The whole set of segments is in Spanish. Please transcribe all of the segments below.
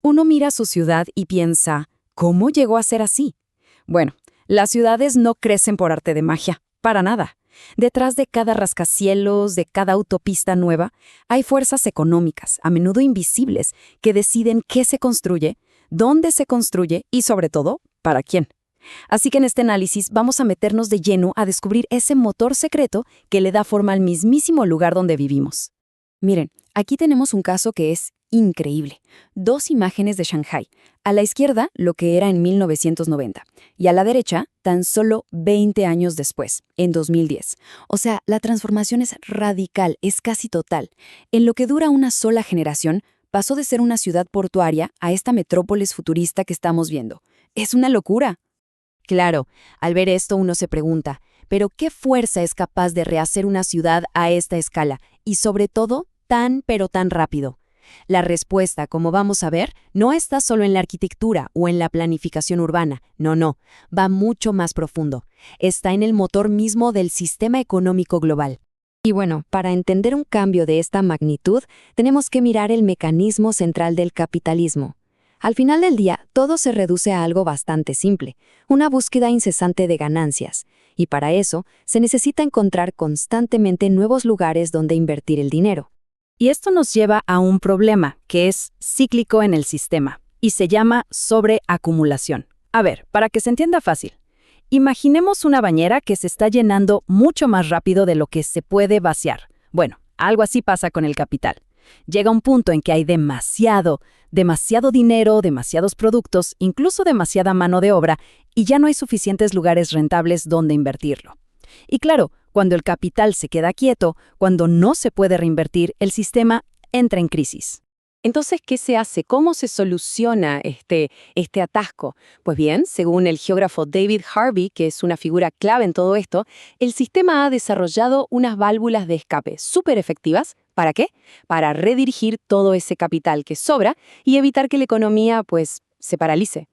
Uno mira su ciudad y piensa, ¿cómo llegó a ser así? Bueno, las ciudades no crecen por arte de magia, para nada. Detrás de cada rascacielos, de cada autopista nueva, hay fuerzas económicas, a menudo invisibles, que deciden qué se construye, dónde se construye y, sobre todo, para quién. Así que en este análisis vamos a meternos de lleno a descubrir ese motor secreto que le da forma al mismísimo lugar donde vivimos. Miren, aquí tenemos un caso que es increíble. 2 imágenes de Shanghái. A la izquierda, lo que era en 1990, y a la derecha, tan solo 20 años después, en 2010. O sea, la transformación es radical, es casi total. En lo que dura una sola generación, pasó de ser una ciudad portuaria a esta metrópolis futurista que estamos viendo. Es una locura. Claro, al ver esto uno se pregunta, ¿pero qué fuerza es capaz de rehacer una ciudad a esta escala? Y sobre todo, tan pero tan rápido. La respuesta, como vamos a ver, no está solo en la arquitectura o en la planificación urbana. No, va mucho más profundo. Está en el motor mismo del sistema económico global. Y bueno, para entender un cambio de esta magnitud, tenemos que mirar el mecanismo central del capitalismo. Al final del día, todo se reduce a algo bastante simple, una búsqueda incesante de ganancias. Y para eso, se necesita encontrar constantemente nuevos lugares donde invertir el dinero. Y esto nos lleva a un problema que es cíclico en el sistema y se llama sobreacumulación. A ver, para que se entienda fácil, imaginemos una bañera que se está llenando mucho más rápido de lo que se puede vaciar. Bueno, algo así pasa con el capital. Llega un punto en que hay demasiado dinero, demasiados productos, incluso demasiada mano de obra, y ya no hay suficientes lugares rentables donde invertirlo. Y claro, cuando el capital se queda quieto, cuando no se puede reinvertir, el sistema entra en crisis. Entonces, ¿qué se hace? ¿Cómo se soluciona este atasco? Pues bien, según el geógrafo David Harvey, que es una figura clave en todo esto, el sistema ha desarrollado unas válvulas de escape súper efectivas. ¿Para qué? Para redirigir todo ese capital que sobra y evitar que la economía, se paralice.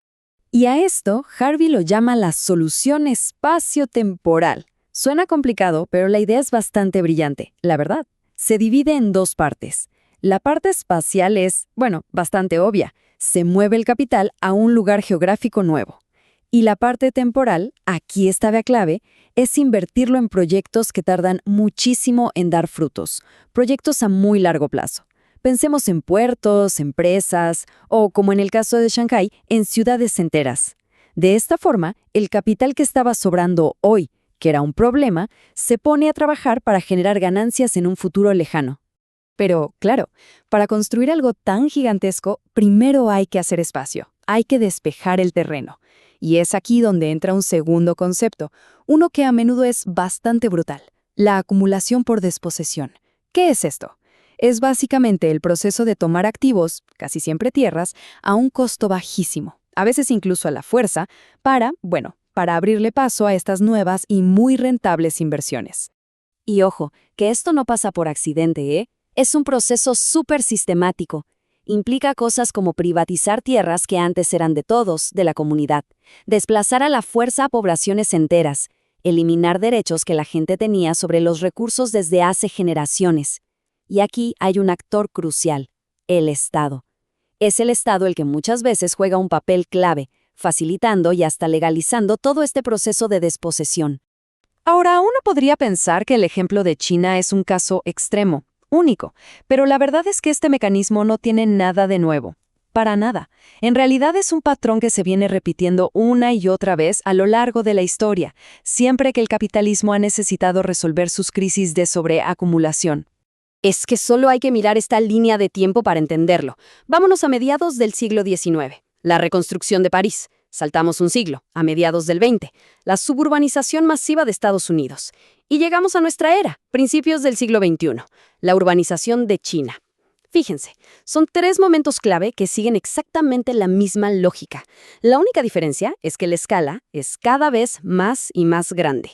Y a esto, Harvey lo llama la solución espacio-temporal. Suena complicado, pero la idea es bastante brillante, la verdad. Se divide en 2 partes. La parte espacial es, bastante obvia. Se mueve el capital a un lugar geográfico nuevo. Y la parte temporal, aquí está la clave, es invertirlo en proyectos que tardan muchísimo en dar frutos. Proyectos a muy largo plazo. Pensemos en puertos, empresas o, como en el caso de Shanghái, en ciudades enteras. De esta forma, el capital que estaba sobrando hoy, que era un problema, se pone a trabajar para generar ganancias en un futuro lejano. Pero, claro, para construir algo tan gigantesco, primero hay que hacer espacio, hay que despejar el terreno. Y es aquí donde entra un segundo concepto, uno que a menudo es bastante brutal, la acumulación por desposesión. ¿Qué es esto? Es básicamente el proceso de tomar activos, casi siempre tierras, a un costo bajísimo, a veces incluso a la fuerza, para abrirle paso a estas nuevas y muy rentables inversiones. Y ojo, que esto no pasa por accidente, ¿eh? Es un proceso súper sistemático. Implica cosas como privatizar tierras que antes eran de todos, de la comunidad, desplazar a la fuerza a poblaciones enteras, eliminar derechos que la gente tenía sobre los recursos desde hace generaciones. Y aquí hay un actor crucial, el Estado. Es el Estado el que muchas veces juega un papel clave, facilitando y hasta legalizando todo este proceso de desposesión. Ahora, uno podría pensar que el ejemplo de China es un caso extremo, único, pero la verdad es que este mecanismo no tiene nada de nuevo. Para nada. En realidad es un patrón que se viene repitiendo una y otra vez a lo largo de la historia, siempre que el capitalismo ha necesitado resolver sus crisis de sobreacumulación. Es que solo hay que mirar esta línea de tiempo para entenderlo. Vámonos a mediados del siglo XIX, la reconstrucción de París. Saltamos un siglo, a mediados del XX, la suburbanización masiva de Estados Unidos. Y llegamos a nuestra era, principios del siglo XXI, la urbanización de China. Fíjense, son 3 momentos clave que siguen exactamente la misma lógica. La única diferencia es que la escala es cada vez más y más grande.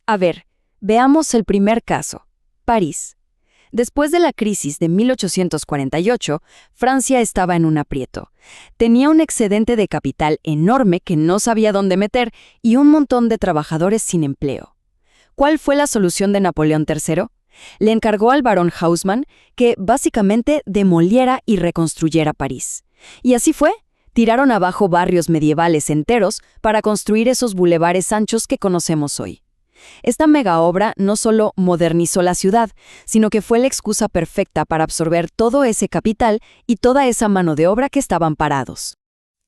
A ver, veamos el primer caso, París. Después de la crisis de 1848, Francia estaba en un aprieto. Tenía un excedente de capital enorme que no sabía dónde meter y un montón de trabajadores sin empleo. ¿Cuál fue la solución de Napoleón III? Le encargó al barón Haussmann que básicamente demoliera y reconstruyera París. Y así fue. Tiraron abajo barrios medievales enteros para construir esos bulevares anchos que conocemos hoy. Esta mega obra no solo modernizó la ciudad, sino que fue la excusa perfecta para absorber todo ese capital y toda esa mano de obra que estaban parados.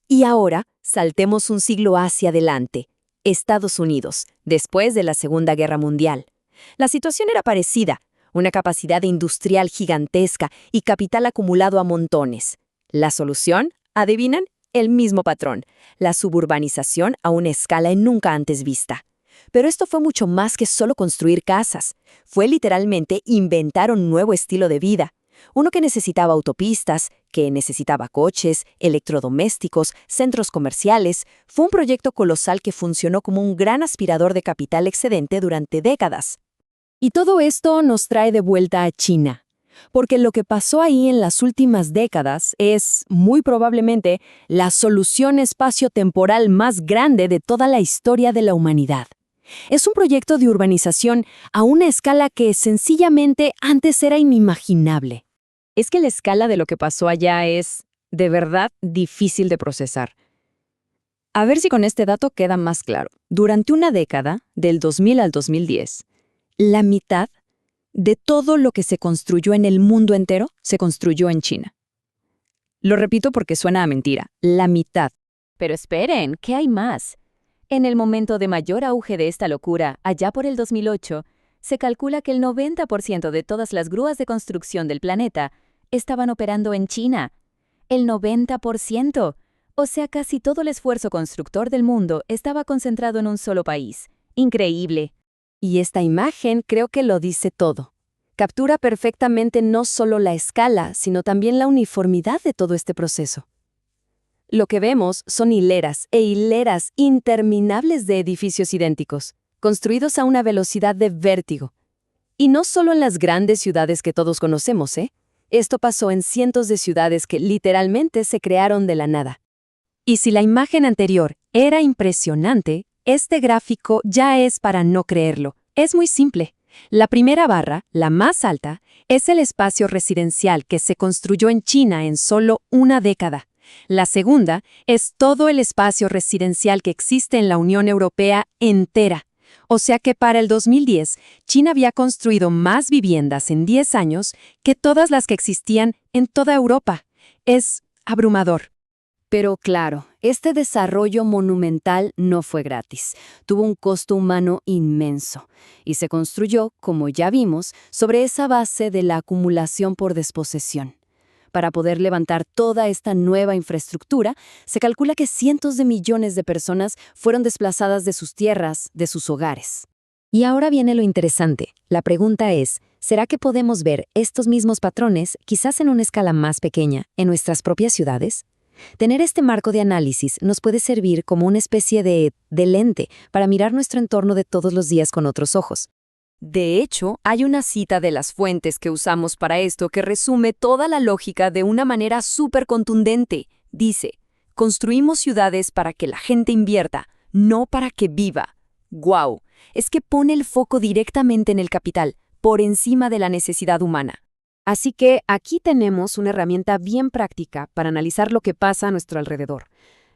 Y ahora, saltemos un siglo hacia adelante. Estados Unidos, después de la Segunda Guerra Mundial. La situación era parecida, una capacidad industrial gigantesca y capital acumulado a montones. La solución, ¿adivinan? El mismo patrón, la suburbanización a una escala nunca antes vista. Pero esto fue mucho más que solo construir casas. Fue literalmente inventar un nuevo estilo de vida. Uno que necesitaba autopistas, que necesitaba coches, electrodomésticos, centros comerciales. Fue un proyecto colosal que funcionó como un gran aspirador de capital excedente durante décadas. Y todo esto nos trae de vuelta a China. Porque lo que pasó ahí en las últimas décadas es, muy probablemente, la solución espacio-temporal más grande de toda la historia de la humanidad. Es un proyecto de urbanización a una escala que sencillamente antes era inimaginable. Es que la escala de lo que pasó allá es, de verdad, difícil de procesar. A ver si con este dato queda más claro. Durante una década, del 2000 al 2010, la mitad de todo lo que se construyó en el mundo entero se construyó en China. Lo repito porque suena a mentira, la mitad. Pero esperen, ¿qué hay más? En el momento de mayor auge de esta locura, allá por el 2008, se calcula que el 90% de todas las grúas de construcción del planeta estaban operando en China. El 90%. O sea, casi todo el esfuerzo constructor del mundo estaba concentrado en un solo país. Increíble. Y esta imagen creo que lo dice todo. Captura perfectamente no solo la escala, sino también la uniformidad de todo este proceso. Lo que vemos son hileras e hileras interminables de edificios idénticos, construidos a una velocidad de vértigo. Y no solo en las grandes ciudades que todos conocemos, ¿eh? Esto pasó en cientos de ciudades que literalmente se crearon de la nada. Y si la imagen anterior era impresionante, este gráfico ya es para no creerlo. Es muy simple. La primera barra, la más alta, es el espacio residencial que se construyó en China en solo una década. La segunda es todo el espacio residencial que existe en la Unión Europea entera. O sea que para el 2010, China había construido más viviendas en 10 años que todas las que existían en toda Europa. Es abrumador. Pero claro, este desarrollo monumental no fue gratis. Tuvo un costo humano inmenso y se construyó, como ya vimos, sobre esa base de la acumulación por desposesión. Para poder levantar toda esta nueva infraestructura, se calcula que cientos de millones de personas fueron desplazadas de sus tierras, de sus hogares. Y ahora viene lo interesante. La pregunta es, ¿será que podemos ver estos mismos patrones, quizás en una escala más pequeña, en nuestras propias ciudades? Tener este marco de análisis nos puede servir como una especie de lente para mirar nuestro entorno de todos los días con otros ojos. De hecho, hay una cita de las fuentes que usamos para esto que resume toda la lógica de una manera súper contundente. Dice, construimos ciudades para que la gente invierta, no para que viva. ¡Guau! Es que pone el foco directamente en el capital, por encima de la necesidad humana. Así que aquí tenemos una herramienta bien práctica para analizar lo que pasa a nuestro alrededor.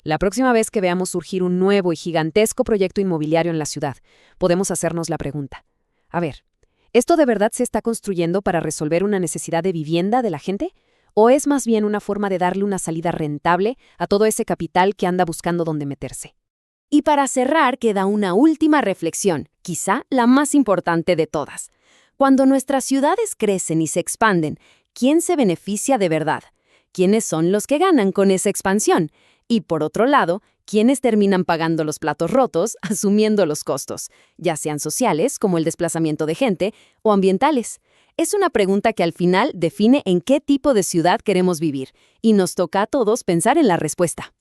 La próxima vez que veamos surgir un nuevo y gigantesco proyecto inmobiliario en la ciudad, podemos hacernos la pregunta. A ver, ¿esto de verdad se está construyendo para resolver una necesidad de vivienda de la gente? ¿O es más bien una forma de darle una salida rentable a todo ese capital que anda buscando dónde meterse? Y para cerrar queda una última reflexión, quizá la más importante de todas. Cuando nuestras ciudades crecen y se expanden, ¿quién se beneficia de verdad? ¿Quiénes son los que ganan con esa expansión? Y por otro lado, ¿quiénes terminan pagando los platos rotos, asumiendo los costos, ya sean sociales, como el desplazamiento de gente, o ambientales? Es una pregunta que al final define en qué tipo de ciudad queremos vivir, y nos toca a todos pensar en la respuesta.